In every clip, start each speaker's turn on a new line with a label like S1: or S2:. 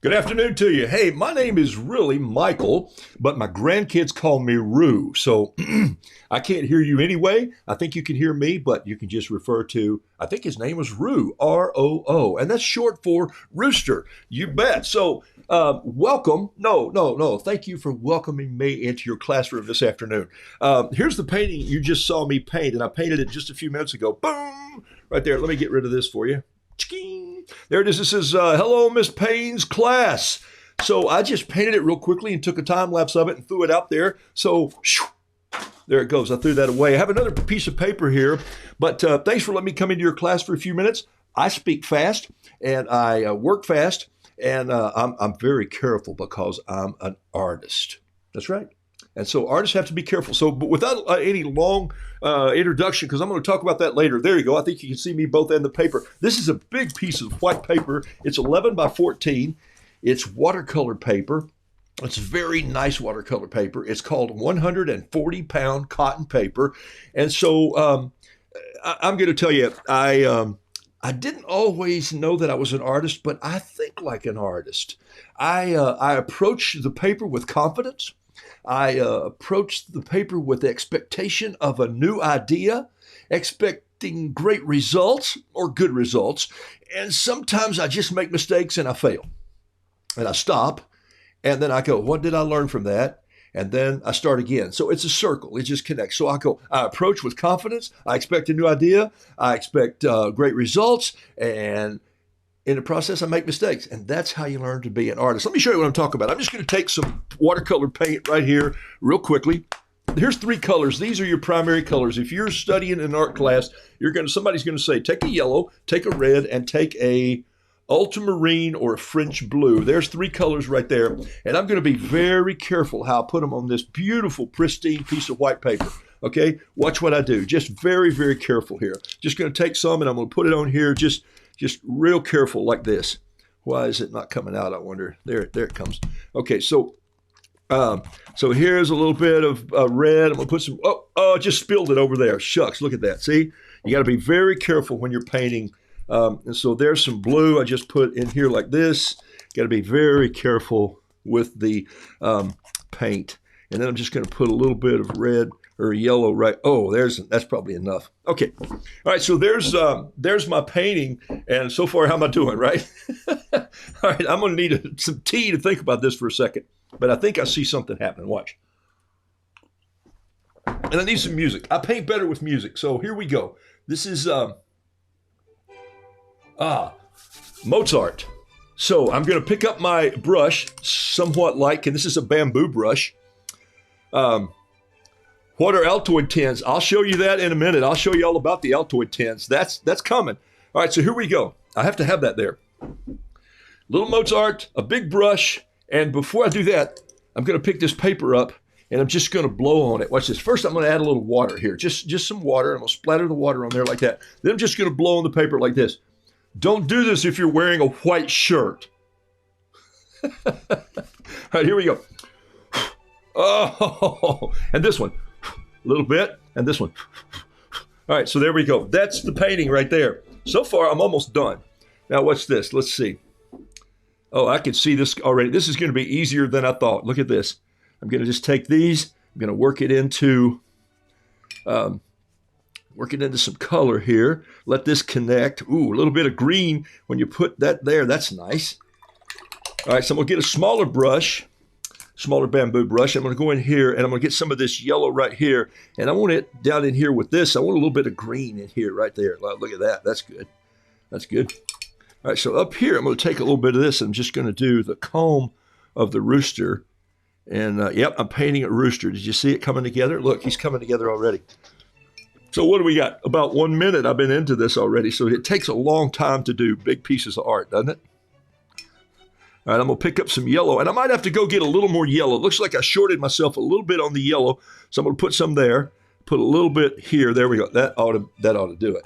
S1: Good afternoon to you. Hey, my name is really Michael, but my grandkids call me Roo. So I can't hear you anyway. I think you can hear me, but you can just refer to, I think his name was Roo, R-O-O, and that's short for rooster. You bet. So welcome. No. Thank you for welcoming me into your classroom this afternoon. Here's the painting you just saw me paint, and I painted it just a few minutes ago. Boom! Right there. Let me get rid of this for you. There it is. This is Hello, Miss Payne's class. So I just painted it real quickly and took a time lapse of it and threw it out there. So there it goes. I threw that away. I have another piece of paper here, but thanks for letting me come into your class for a few minutes. I speak fast and I work fast, and I'm very careful because I'm an artist. That's right. And so artists have to be careful. So, but without any long introduction, because I'm going to talk about that later. There you go. I think you can see me both and the paper. This is a big piece of white paper. It's 11 by 14. It's watercolor paper. It's very nice watercolor paper. It's called 140-pound cotton paper. And so I'm going to tell you, I didn't always know that I was an artist, but I think like an artist. I approach the paper with confidence. I approach the paper with the expectation of a new idea, expecting great results or good results. And sometimes I just make mistakes and I fail. And I stop. And then I go, what did I learn from that? And then I start again. So it's a circle. It just connects. So I approach with confidence. I expect a new idea. I expect great results. And in the process, I make mistakes. And that's how you learn to be an artist. Let me show you what I'm talking about. I'm just going to take some watercolor paint right here real quickly. here's three colors. These are your primary colors. If you're studying an art class, somebody's going to say, take a yellow, take a red, and take a ultramarine or a French blue. There's three colors right there. And I'm going to be very careful how I put them on this beautiful, pristine piece of white paper. Okay, watch what I do. Just very, very careful here. Just going to take some and I'm going to put it on here. Just real careful like this. Why is it not coming out? I wonder. There it comes. Okay, so here's a little bit of red. I'm going to put some. Oh, I just spilled it over there. Shucks, look at that. See, you got to be very careful when you're painting. And so there's some blue I just put in here like this. Got to be very careful with the paint. And then I'm just going to put a little bit of red or yellow right. Oh, that's probably enough. Okay. All right. So there's my painting. And so far, how am I doing, right? All right. I'm going to need some tea to think about this for a second. But I think I see something happening. Watch. And I need some music. I paint better with music. So here we go. This is Mozart. So I'm going to pick up my brush, somewhat like, and this is a bamboo brush. What are Altoid tins? I'll show you that in a minute. I'll show you all about the Altoid tins. That's coming. All right, so here we go. I have to have that there. Little Mozart, a big brush, and before I do that, I'm going to pick this paper up, and I'm just going to blow on it. Watch this. First, I'm going to add a little water here, just some water. I'm going to splatter the water on there like that. Then I'm just going to blow on the paper like this. Don't do this if you're wearing a white shirt. All right, here we go. Oh, and this one, a little bit, and this one. All right, so there we go. That's the painting right there. So far, I'm almost done. Now, what's this? Let's see. Oh, I can see this already. This is going to be easier than I thought. Look at this. I'm going to just take these. I'm going to work it into some color here. Let this connect. Ooh, a little bit of green when you put that there. That's nice. All right, so I'm going to get a smaller brush, smaller bamboo brush. I'm going to go in here and I'm going to get some of this yellow right here. And I want it down in here with this. I want a little bit of green in here right there. Look at that. That's good. That's good. All right, so up here, I'm going to take a little bit of this. I'm just going to do the comb of the rooster. And yep, I'm painting a rooster. Did you see it coming together? Look, he's coming together already. So what do we got? About 1 minute I've been into this already. So it takes a long time to do big pieces of art, doesn't it? All right, I'm going to pick up some yellow. And I might have to go get a little more yellow. It looks like I shorted myself a little bit on the yellow. So I'm going to put some there. Put a little bit here. There we go. That ought to do it.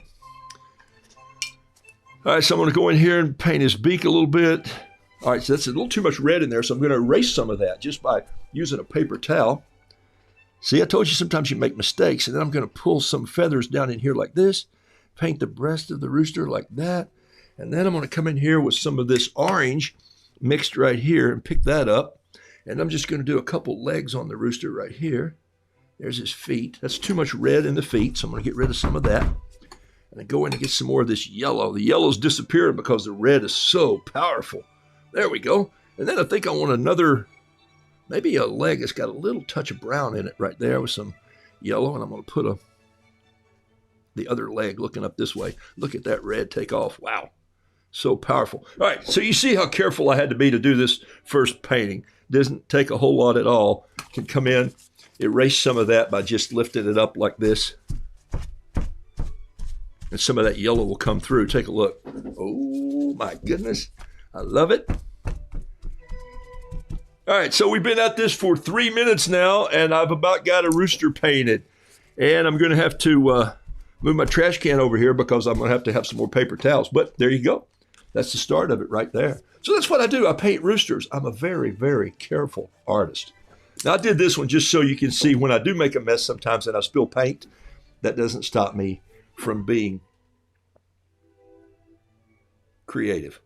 S1: All right, so I'm going to go in here and paint his beak a little bit. All right, so that's a little too much red in there. So I'm going to erase some of that just by using a paper towel. See, I told you sometimes you make mistakes. And then I'm going to pull some feathers down in here like this. Paint the breast of the rooster like that. And then I'm going to come in here with some of this orange mixed right here and pick that up. And I'm just going to do a couple legs on the rooster right here. There's his feet. That's too much red in the feet, so I'm going to get rid of some of that. And then go in and get some more of this yellow. The yellow's disappearing because the red is so powerful. There we go. And then I think I want another, maybe a leg that's got a little touch of brown in it right there with some yellow. And I'm going to put the other leg looking up this way. Look at that red take off. Wow. So powerful. All right. So you see how careful I had to be to do this first painting. Doesn't take a whole lot at all. Can come in, erase some of that by just lifting it up like this. And some of that yellow will come through. Take a look. Oh, my goodness. I love it. All right, so we've been at this for 3 minutes now, and I've about got a rooster painted. And I'm going to have to move my trash can over here because I'm going to have some more paper towels. But there you go. That's the start of it right there. So that's what I do. I paint roosters. I'm a very, very careful artist. Now, I did this one just so you can see when I do make a mess sometimes and I spill paint, that doesn't stop me from being creative.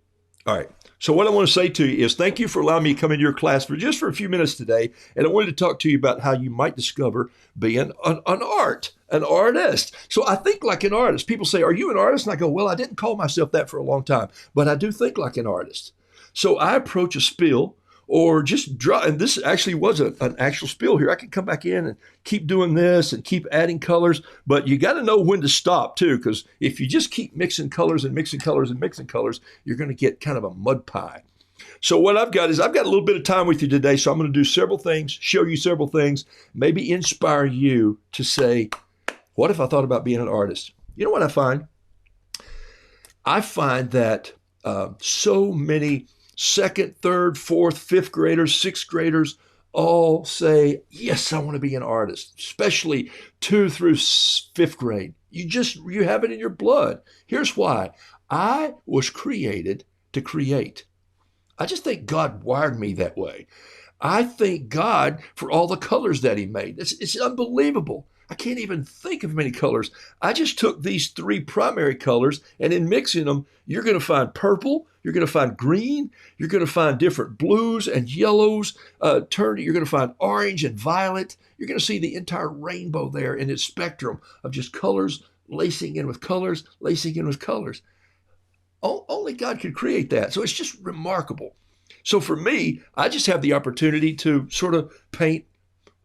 S1: All right. So what I want to say to you is thank you for allowing me to come into your class for a few minutes today. And I wanted to talk to you about how you might discover being an artist. So I think like an artist. People say, are you an artist? And I go, well, I didn't call myself that for a long time, but I do think like an artist. So I approach a spill or just draw. And this actually was an actual spill here. I can come back in and keep doing this and keep adding colors, but you got to know when to stop too, because if you just keep mixing colors and mixing colors and mixing colors, you're going to get kind of a mud pie. So what I've got is I've got a little bit of time with you today. So I'm going to do several things, show you several things, maybe inspire you to say, what if I thought about being an artist? You know what I find? I find that so many second, third, fourth, fifth graders, sixth graders all say, yes, I want to be an artist, especially 2 through 5th grade. You have it in your blood. Here's why. I was created to create. I just think God wired me that way. I thank God for all the colors that he made. It's unbelievable. I can't even think of many colors. I just took these 3 primary colors, and in mixing them, you're going to find purple, you're going to find green, you're going to find different blues and yellows. You're going to find orange and violet. You're going to see the entire rainbow there in its spectrum of just colors lacing in with colors, lacing in with colors. Only God could create that. So it's just remarkable. So for me, I just have the opportunity to sort of paint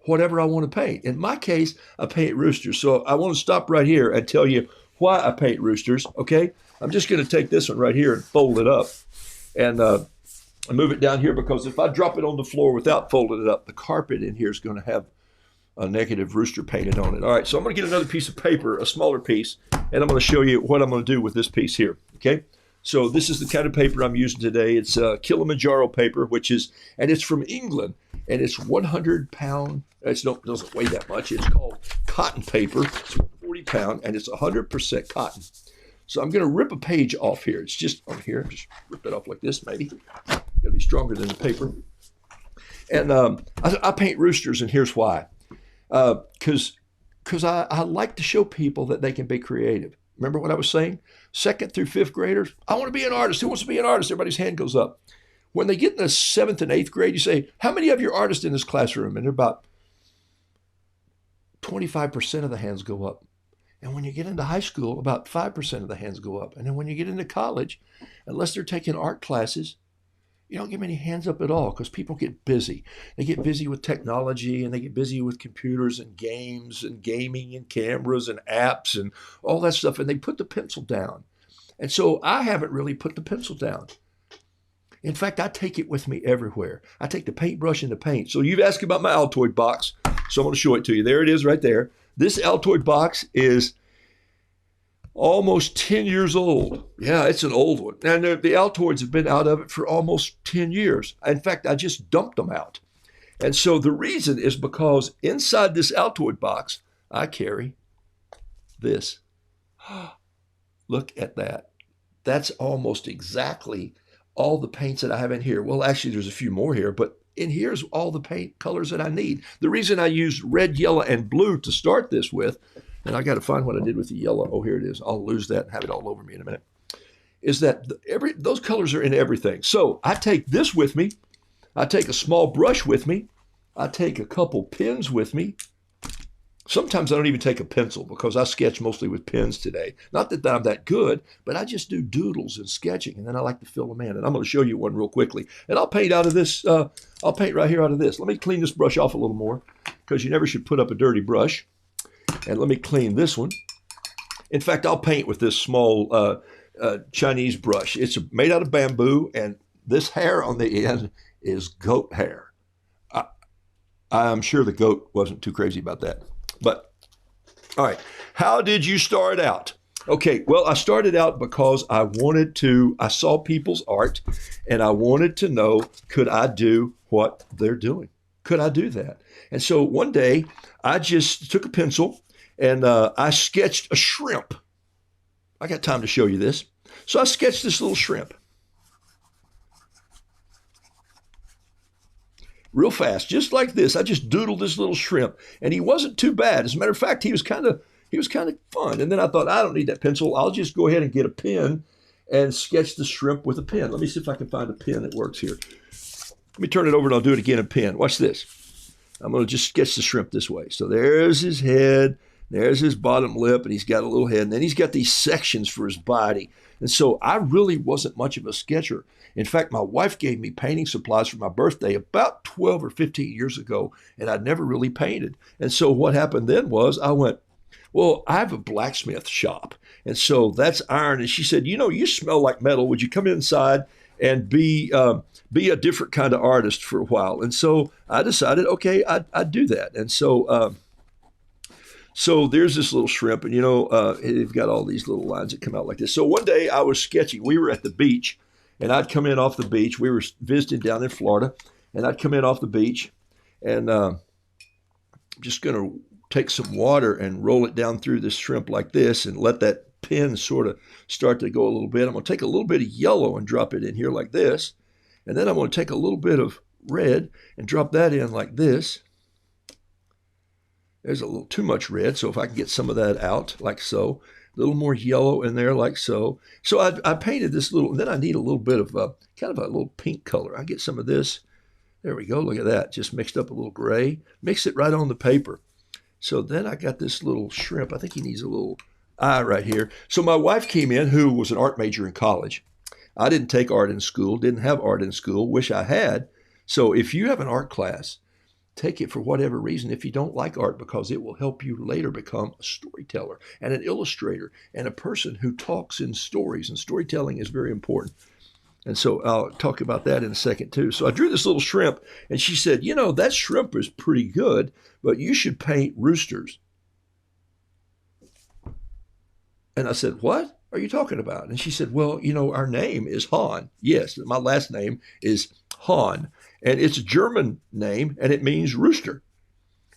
S1: whatever I want to paint. In my case, I paint roosters. So I want to stop right here and tell you why I paint roosters, okay? I'm just going to take this one right here and fold it up and move it down here, because if I drop it on the floor without folding it up, the carpet in here is going to have a negative rooster painted on it. All right, so I'm going to get another piece of paper, a smaller piece, and I'm going to show you what I'm going to do with this piece here, okay? So this is the kind of paper I'm using today. It's Kilimanjaro paper, and it's from England, and it's 100 pound. It doesn't weigh that much. It's called cotton paper. It's 40 pound, and it's 100% cotton. So I'm going to rip a page off here. It's just on here. Just rip it off like this, maybe. Got to be stronger than the paper. And I paint roosters, and here's why. Because I like to show people that they can be creative. Remember what I was saying? 2nd through 5th graders, I want to be an artist. Who wants to be an artist? Everybody's hand goes up. When they get in the 7th and 8th grade, you say, how many of you are artists in this classroom? And they're about 25% of the hands go up. And when you get into high school, about 5% of the hands go up. And then when you get into college, unless they're taking art classes, you don't get many hands up at all, because people get busy. They get busy with technology, and they get busy with computers and games and gaming and cameras and apps and all that stuff, and they put the pencil down. And so I haven't really put the pencil down. In fact, I take it with me everywhere. I take the paintbrush and the paint. So you've asked about my Altoid box, so I'm going to show it to you. There it is right there. This Altoid box is almost 10 years old. Yeah, it's an old one. And the Altoids have been out of it for almost 10 years. In fact, I just dumped them out. And so the reason is because inside this Altoid box, I carry this. Look at that. That's almost exactly all the paints that I have in here. Well, actually, there's a few more here, but in here's all the paint colors that I need. The reason I used red, yellow, and blue to start this with, and I got to find what I did with the yellow. Oh, here it is. I'll lose that and have it all over me in a minute. Is that those colors are in everything. So I take this with me. I take a small brush with me. I take a couple pens with me. Sometimes I don't even take a pencil, because I sketch mostly with pens today. Not that I'm that good, but I just do doodles and sketching, and then I like to fill them in. And I'm going to show you one real quickly. And I'll paint out of this. I'll paint right here out of this. Let me clean this brush off a little more, because you never should put up a dirty brush. And let me clean this one. In fact, I'll paint with this small Chinese brush. It's made out of bamboo, and this hair on the end is goat hair. I'm sure the goat wasn't too crazy about that. But, all right, how did you start out? Okay, well, I started out because I saw people's art, and I wanted to know, could I do what they're doing? Could I do that? And so one day, I just took a pencil, and I sketched a shrimp. I got time to show you this. So I sketched this little shrimp. Real fast, just like this. I just doodled this little shrimp, and he wasn't too bad. As a matter of fact, he was kind of fun. And then I thought, I don't need that pencil. I'll just go ahead and get a pen and sketch the shrimp with a pen. Let me see if I can find a pen that works here. Let me turn it over, and I'll do it again in pen. Watch this. I'm going to just sketch the shrimp this way. So there's his head. There's his bottom lip, and he's got a little head. And then he's got these sections for his body. And so I really wasn't much of a sketcher. In fact, my wife gave me painting supplies for my birthday about 12 or 15 years ago, and I'd never really painted. And so what happened then was I went, well, I have a blacksmith shop, and so that's iron. And she said, you know, you smell like metal. Would you come inside and be a different kind of artist for a while. And so I decided, okay, I'd do that. And so there's this little shrimp, and they've got all these little lines that come out like this. So one day I was sketching. We were at the beach, and I'd come in off the beach. We were visiting down in Florida, and I'd come in off the beach, and just going to take some water and roll it down through this shrimp like this, and let that pen sort of start to go a little bit. I'm going to take a little bit of yellow and drop it in here like this, and then I'm going to take a little bit of red and drop that in like this. There's a little too much red, so if I can get some of that out, like so. A little more yellow in there, like so. So I painted this little, and then I need a little bit of kind of a little pink color. I get some of this. There we go. Look at that. Just mixed up a little gray. Mix it right on the paper. So then I got this little shrimp. I think he needs a little eye right here. So my wife came in, who was an art major in college. I didn't take art in school, didn't have art in school. Wish I had. So if you have an art class, take it for whatever reason if you don't like art, because it will help you later become a storyteller and an illustrator and a person who talks in stories. And storytelling is very important. And so I'll talk about that in a second too. So I drew this little shrimp, and she said, that shrimp is pretty good, but you should paint roosters. And I said, what are you talking about? And she said, well, our name is Hahn. Yes, my last name is Hahn. And it's a German name, and it means rooster.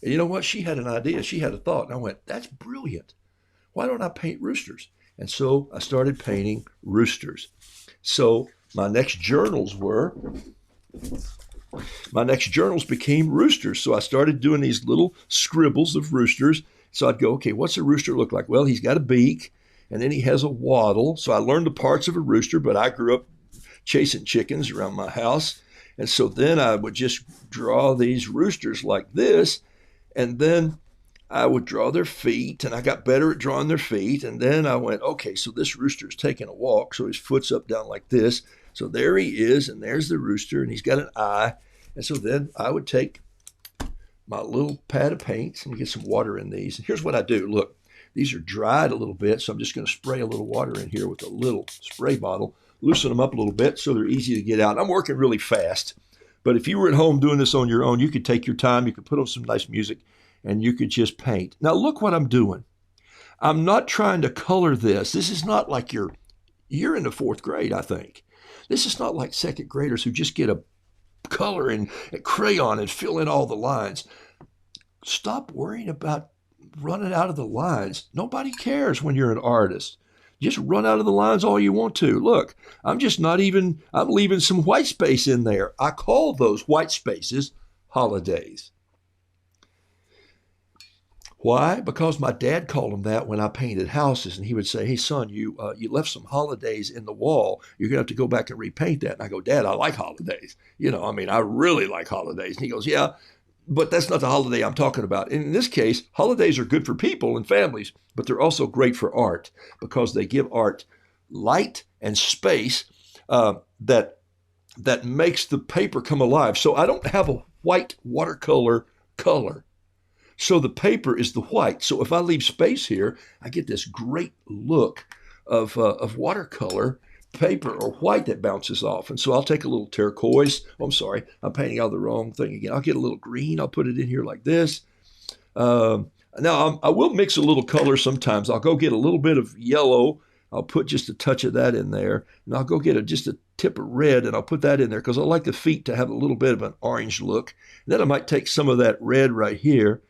S1: And you know what? She had an idea. She had a thought. And I went, that's brilliant. Why don't I paint roosters? And so I started painting roosters. So my next journals became roosters. So I started doing these little scribbles of roosters. So I'd go, okay, what's a rooster look like? Well, he's got a beak, and then he has a wattle. So I learned the parts of a rooster, but I grew up chasing chickens around my house. And so then I would just draw these roosters like this, and then I would draw their feet, and I got better at drawing their feet. And then I went, okay, so this rooster is taking a walk, so his foot's up down like this. So there he is, and there's the rooster, and he's got an eye. And so then I would take my little pad of paint and get some water in these. And here's what I do. Look, these are dried a little bit, so I'm just going to spray a little water in here with a little spray bottle. Loosen them up a little bit so they're easy to get out. I'm working really fast, but if you were at home doing this on your own, you could take your time, you could put on some nice music, and you could just paint. Now look what I'm doing. I'm not trying to color this. This is not like you're in the fourth grade, I think. This is not like second graders who just get a color and a crayon and fill in all the lines. Stop worrying about running out of the lines. Nobody cares when you're an artist. Just run out of the lines all you want to. Look, I'm leaving some white space in there. I call those white spaces holidays. Why? Because my dad called them that when I painted houses, and he would say, hey, son, you left some holidays in the wall. You're going to have to go back and repaint that. And I go, Dad, I like holidays. I really like holidays. And he goes, yeah, but that's not the holiday I'm talking about. And in this case, holidays are good for people and families, but they're also great for art because they give art light and space that makes the paper come alive. So I don't have a white watercolor color. So the paper is the white. So if I leave space here, I get this great look of watercolor paper or white that bounces off. And so I'll take a little turquoise. Oh, I'm sorry, I'm painting out the wrong thing again. I'll get a little green. I'll put it in here like this. Now I will mix a little color sometimes. I'll go get a little bit of yellow. I'll put just a touch of that in there. And I'll go get just a tip of red, and I'll put that in there because I like the feet to have a little bit of an orange look. And then I might take some of that red right here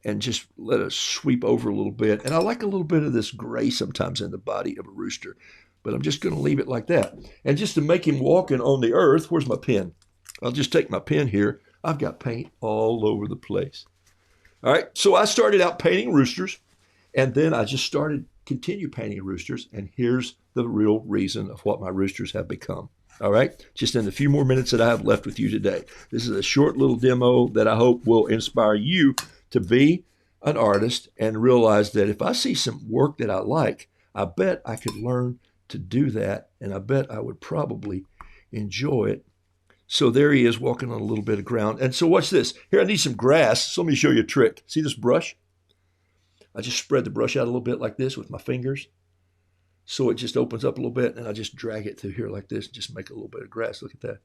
S1: and just let it sweep over a little bit. And I like a little bit of this gray sometimes in the body of a rooster. But I'm just going to leave it like that. And just to make him walking on the earth, where's my pen? I'll just take my pen here. I've got paint all over the place. All right, so I started out painting roosters, and then I just continue painting roosters, and here's the real reason of what my roosters have become. All right, just in the few more minutes that I have left with you today. This is a short little demo that I hope will inspire you to be an artist and realize that if I see some work that I like, I bet I could learn to do that, and I bet I would probably enjoy it. So there he is walking on a little bit of ground. And so watch this. Here, I need some grass. So let me show you a trick. See this brush? I just spread the brush out a little bit like this with my fingers. So it just opens up a little bit, and I just drag it through here like this and just make a little bit of grass. Look at that.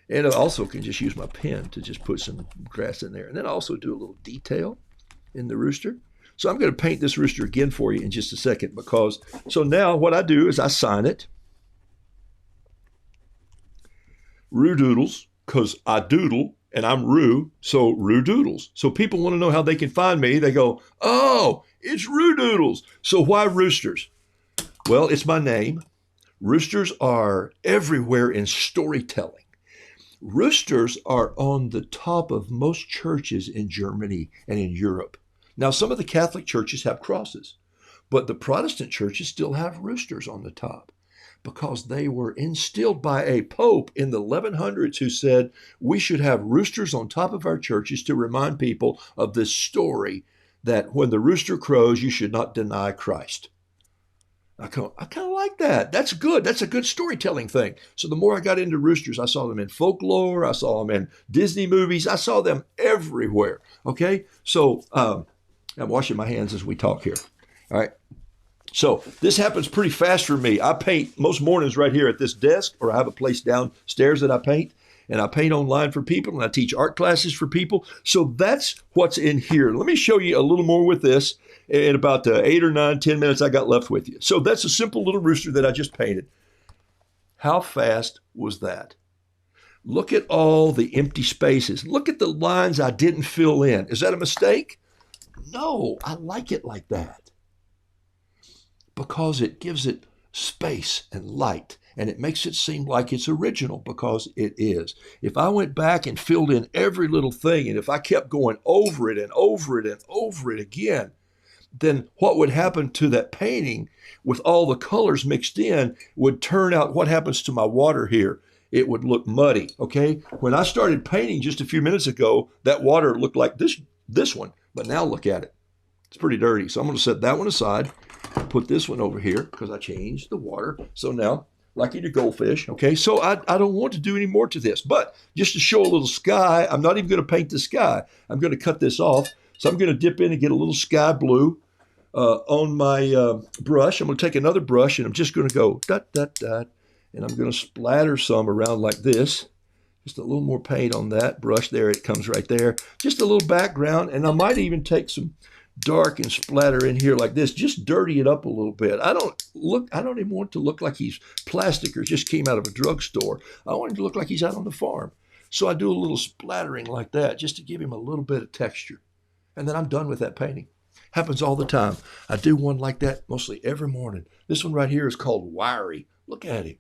S1: And I also can just use my pen to just put some grass in there. And then I also do a little detail in the rooster. So I'm going to paint this rooster again for you in just a second because, so now what I do is I sign it. Roo Doodles, because I doodle and I'm Roo, so Roo Doodles. So people want to know how they can find me. They go, oh, it's Roo Doodles. So why roosters? Well, it's my name. Roosters are everywhere in storytelling. Roosters are on the top of most churches in Germany and in Europe. Now, some of the Catholic churches have crosses, but the Protestant churches still have roosters on the top because they were instilled by a pope in the 1100s who said we should have roosters on top of our churches to remind people of this story that when the rooster crows, you should not deny Christ. I kind of like that. That's good. That's a good storytelling thing. So the more I got into roosters, I saw them in folklore. I saw them in Disney movies. I saw them everywhere. Okay. So I'm washing my hands as we talk here. All right. So this happens pretty fast for me. I paint most mornings right here at this desk, or I have a place downstairs that I paint. And I paint online for people, and I teach art classes for people. So that's what's in here. Let me show you a little more with this in about 8 or 9, 10 minutes I got left with you. So that's a simple little rooster that I just painted. How fast was that? Look at all the empty spaces. Look at the lines I didn't fill in. Is that a mistake? No, I like it like that because it gives it space and light. And it makes it seem like it's original because it is. If I went back and filled in every little thing, and if I kept going over it and over it and over it again, then what would happen to that painting with all the colors mixed in would turn out what happens to my water here. It would look muddy, okay? When I started painting just a few minutes ago, that water looked like this one, but now look at it. It's pretty dirty. So I'm going to set that one aside, put this one over here because I changed the water. So now, like in your goldfish, okay? So I don't want to do any more to this, but just to show a little sky, I'm not even going to paint the sky. I'm going to cut this off. So I'm going to dip in and get a little sky blue on my brush. I'm going to take another brush and I'm just going to go dot, dot, dot, and I'm going to splatter some around like this. Just a little more paint on that brush. There it comes right there. Just a little background, and I might even take some dark and splatter in here like this, just dirty it up a little bit. I don't even want to look like he's plastic or just came out of a drugstore. I want him to look like he's out on the farm. So I do a little splattering like that just to give him a little bit of texture. And then I'm done with that painting. Happens all the time. I do one like that mostly every morning. This one right here is called Wiry. Look at him.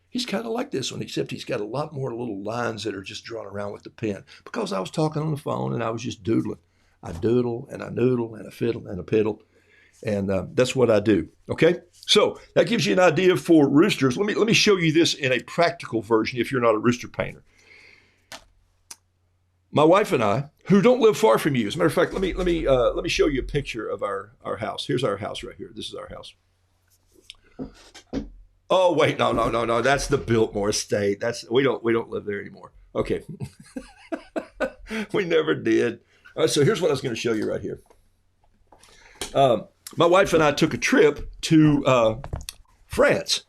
S1: He's kind of like this one, except he's got a lot more little lines that are just drawn around with the pen because I was talking on the phone and I was just doodling. I doodle and I noodle and I fiddle and I piddle. And that's what I do. Okay. So that gives you an idea for roosters. Let me show you this in a practical version if you're not a rooster painter. My wife and I, who don't live far from you, as a matter of fact, let me show you a picture of our house. Here's our house right here. This is our house. Oh wait, no. That's the Biltmore estate. We don't live there anymore. Okay. We never did. All right, so here's what I was going to show you right here. My wife and I took a trip to France.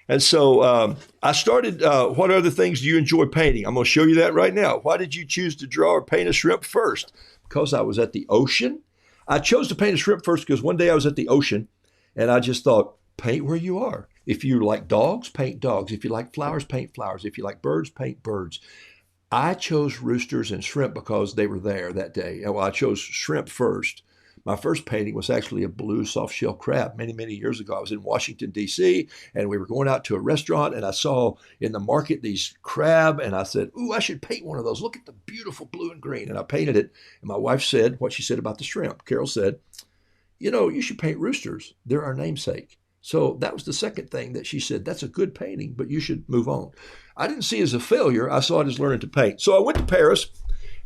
S1: And so I started, what other things do you enjoy painting? I'm going to show you that right now. Why did you choose to draw or paint a shrimp first? Because I was at the ocean. I chose to paint a shrimp first because one day I was at the ocean and I just thought, paint where you are. If you like dogs, paint dogs. If you like flowers, paint flowers. If you like birds, paint birds. I chose roosters and shrimp because they were there that day. Well, I chose shrimp first. My first painting was actually a blue soft-shell crab many, many years ago. I was in Washington, D.C., and we were going out to a restaurant, and I saw in the market these crab, and I said, ooh, I should paint one of those. Look at the beautiful blue and green. And I painted it, and my wife said what she said about the shrimp. Carol said, you know, you should paint roosters. They're our namesake. So that was the second thing that she said, that's a good painting, but you should move on. I didn't see it as a failure. I saw it as learning to paint. So I went to Paris.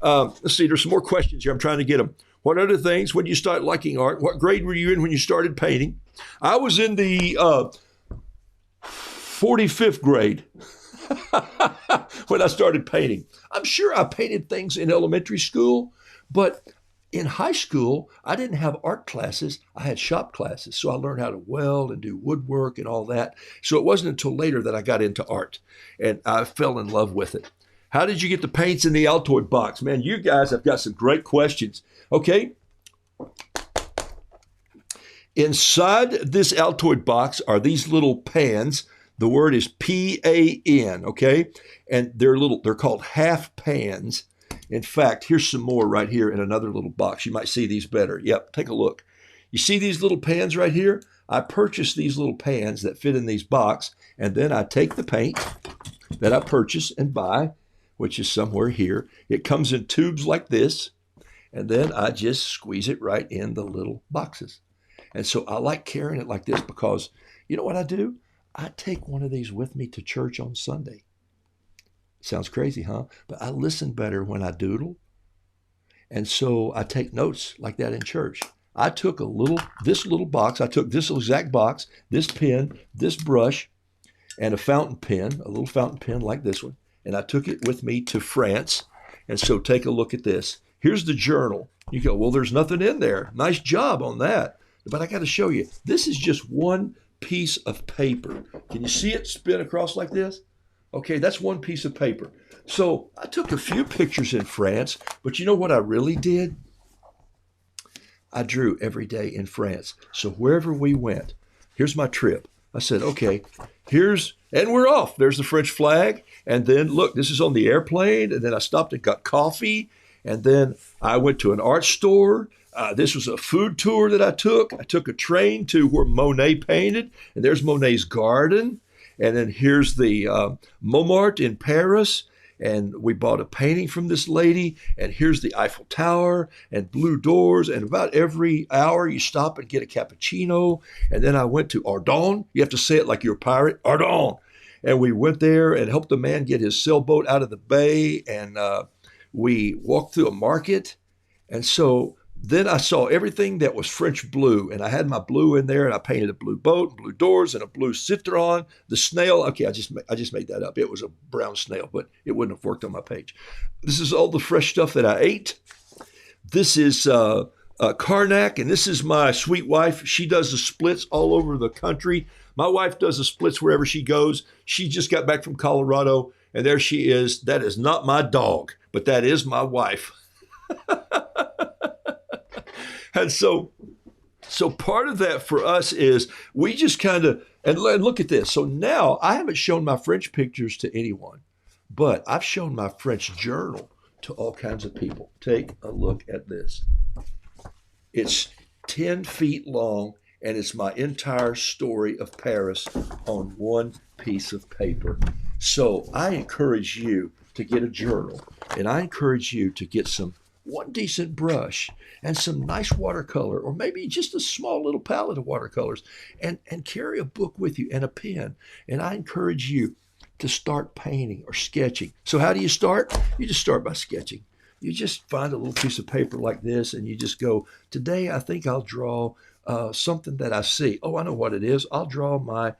S1: Let's see, there's some more questions here. I'm trying to get them. What other things? When did you start liking art? What grade were you in when you started painting? I was in the 45th grade when I started painting. I'm sure I painted things in elementary school, but In high school, I didn't have art classes. I had shop classes. So I learned how to weld and do woodwork and all that. So it wasn't until later that I got into art and I fell in love with it. How did you get the paints in the Altoid box? Man, you guys have got some great questions. Okay. Inside this Altoid box are these little pans. The word is P-A-N, okay? And they're called half pans. In fact, here's some more right here in another little box. You might see these better. Yep, take a look. You see these little pans right here? I purchased these little pans that fit in these boxes, and then I take the paint that I purchase and buy, which is somewhere here. It comes in tubes like this, and then I just squeeze it right in the little boxes. And so I like carrying it like this because you know what I do? I take one of these with me to church on Sunday. Sounds crazy, huh? But I listen better when I doodle. And so I take notes like that in church. I took this little box, I took this exact box, this pen, this brush, and a fountain pen, a little fountain pen like this one. And I took it with me to France. And so take a look at this. Here's the journal. You go, well, there's nothing in there. Nice job on that. But I got to show you, this is just one piece of paper. Can you see it spin across like this? Okay, that's one piece of paper. So I took a few pictures in France, but you know what I really did? I drew every day in France. So wherever we went, here's my trip. I said, okay, and we're off. There's the French flag. And then look, this is on the airplane. And then I stopped and got coffee. And then I went to an art store. This was a food tour that I took. I took a train to where Monet painted. And there's Monet's garden. And then here's the Montmartre in Paris. And we bought a painting from this lady. And here's the Eiffel Tower and blue doors. And about every hour you stop and get a cappuccino. And then I went to Ardon. You have to say it like you're a pirate. Ardon. And we went there and helped the man get his sailboat out of the bay. And we walked through a market. And so then I saw everything that was French blue, and I had my blue in there, and I painted a blue boat, blue doors, and a blue citron. The snail, okay, I just made that up. It was a brown snail, but it wouldn't have worked on my page. This is all the fresh stuff that I ate. This is Karnak, and this is my sweet wife. She does the splits all over the country. My wife does the splits wherever she goes. She just got back from Colorado, and there she is. That is not my dog, but that is my wife. And so part of that for us is we just kind of, and look at this. So now I haven't shown my French pictures to anyone, but I've shown my French journal to all kinds of people. Take a look at this. It's 10 feet long, and it's my entire story of Paris on one piece of paper. So I encourage you to get a journal, and I encourage you to get one decent brush and some nice watercolor, or maybe just a small little palette of watercolors, and carry a book with you and a pen. And I encourage you to start painting or sketching. So how do you start? You just start by sketching. You just find a little piece of paper like this, and you just go, today I think I'll draw something that I see. Oh, I know what it is. I'll draw my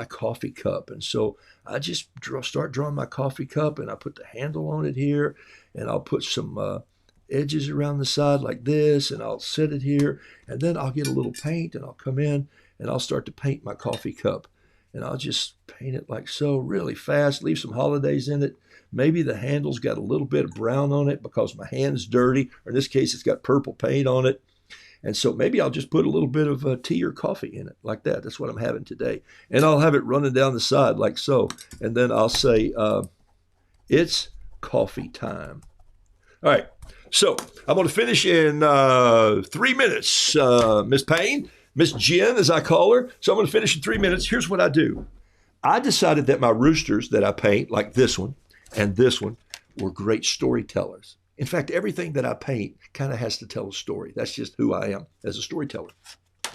S1: coffee cup. And so I just start drawing my coffee cup, and I put the handle on it here, and I'll put some edges around the side like this, and I'll set it here, and then I'll get a little paint, and I'll come in and I'll start to paint my coffee cup, and I'll just paint it like so really fast, leave some holidays in it. Maybe the handle's got a little bit of brown on it because my hand's dirty, or in this case it's got purple paint on it. And so maybe I'll just put a little bit of tea or coffee in it like that. That's what I'm having today. And I'll have it running down the side like so. And then I'll say, it's coffee time. All right. So I'm going to finish in 3 minutes, Miss Payne, Miss Jen, as I call her. So I'm going to finish in 3 minutes. Here's what I do. I decided that my roosters that I paint, like this one and this one, were great storytellers. In fact, everything that I paint kind of has to tell a story. That's just who I am as a storyteller.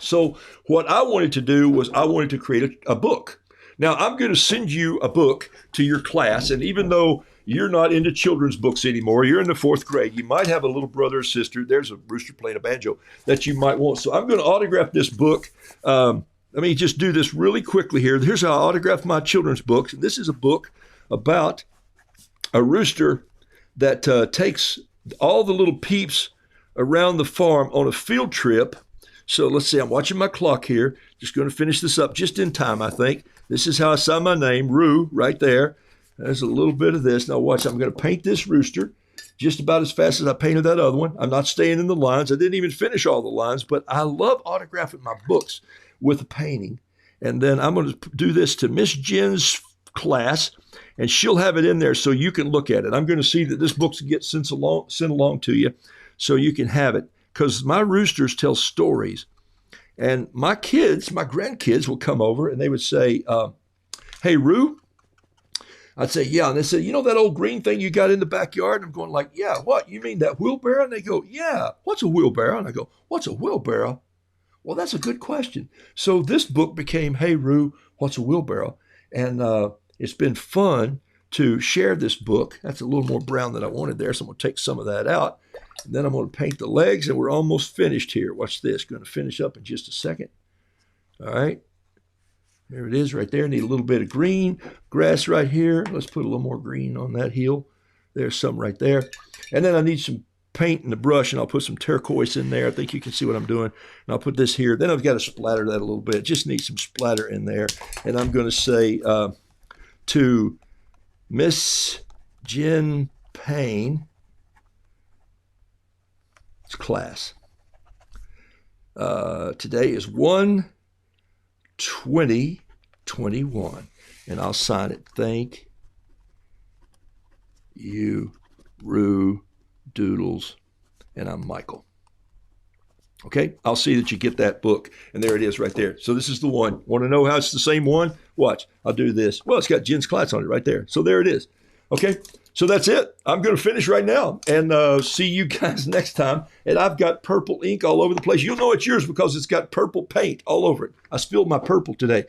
S1: So what I wanted to do was I wanted to create a book. Now, I'm going to send you a book to your class, and even though you're not into children's books anymore, you're in the 4th grade, you might have a little brother or sister, there's a rooster playing a banjo, that you might want. So I'm going to autograph this book. Let me just do this really quickly here. Here's how I autograph my children's books. And this is a book about a rooster that takes all the little peeps around the farm on a field trip. So let's see, I'm watching my clock here. Just going to finish this up just in time, I think. This is how I sign my name, Roo, right there. There's a little bit of this. Now watch, I'm going to paint this rooster just about as fast as I painted that other one. I'm not staying in the lines. I didn't even finish all the lines, but I love autographing my books with a painting. And then I'm going to do this to Miss Jen's class, and she'll have it in there so you can look at it. I'm going to see that this book gets sent along to you so you can have it, because my roosters tell stories. And my grandkids will come over and they would say, hey, Roo. I'd say, yeah. And they said, you know that old green thing you got in the backyard? And I'm going like, yeah, what? You mean that wheelbarrow? And they go, yeah. What's a wheelbarrow? And I go, what's a wheelbarrow? Well, that's a good question. So this book became, hey, Roo, what's a wheelbarrow? And it's been fun to share this book. That's a little more brown than I wanted there, so I'm going to take some of that out. And then I'm going to paint the legs, and we're almost finished here. Watch this. Going to finish up in just a second. All right. There it is right there. Need a little bit of green grass right here. Let's put a little more green on that heel. There's some right there. And then I need some paint in the brush, and I'll put some turquoise in there. I think you can see what I'm doing. And I'll put this here. Then I've got to splatter that a little bit. Just need some splatter in there. And I'm going to say to Miss Jen Payne, it's class. Today is 1/20/21, and I'll sign it. Thank you, Roo Doodles, and I'm Michael. Okay, I'll see that you get that book, and there it is right there. So this is the one. Want to know how it's the same one? Watch, I'll do this. Well, it's got Jen's class on it right there. So there it is. Okay, so that's it. I'm going to finish right now and see you guys next time. And I've got purple ink all over the place. You'll know it's yours because it's got purple paint all over it. I spilled my purple today.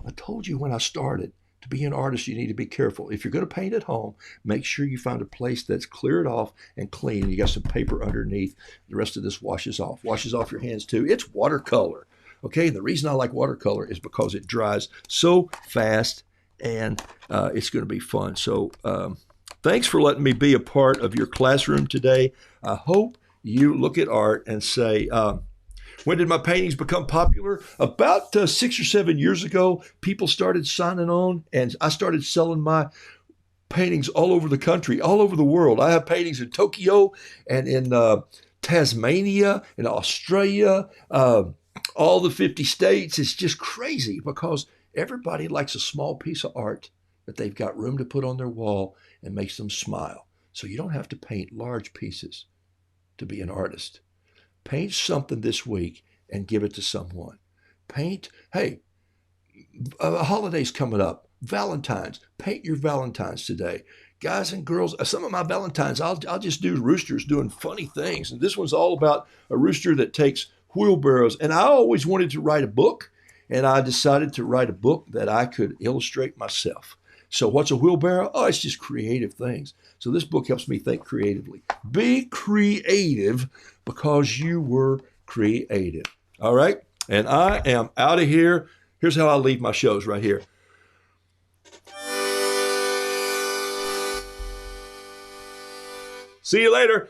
S1: I told you when I started, to be an artist, you need to be careful. If you're going to paint at home, make sure you find a place that's cleared off and clean. You got some paper underneath. The rest of this washes off. Washes off your hands too. It's watercolor. Okay, and the reason I like watercolor is because it dries so fast, and it's going to be fun. So thanks for letting me be a part of your classroom today. I hope you look at art and say, when did my paintings become popular? About 6 or 7 years ago, people started signing on, and I started selling my paintings all over the country, all over the world. I have paintings in Tokyo and in Tasmania, in Australia, all the 50 states. It's just crazy because everybody likes a small piece of art that they've got room to put on their wall and makes them smile. So you don't have to paint large pieces to be an artist. Paint something this week and give it to someone. Paint, hey, a holiday's coming up. Valentine's. Paint your Valentine's today. Guys and girls, some of my Valentines, I'll just do roosters doing funny things. And this one's all about a rooster that takes wheelbarrows. And I always wanted to write a book, and I decided to write a book that I could illustrate myself. So what's a wheelbarrow? Oh, it's just creative things. So this book helps me think creatively. Be creative because you were creative. All right? And I am out of here. Here's how I leave my shows right here. See you later.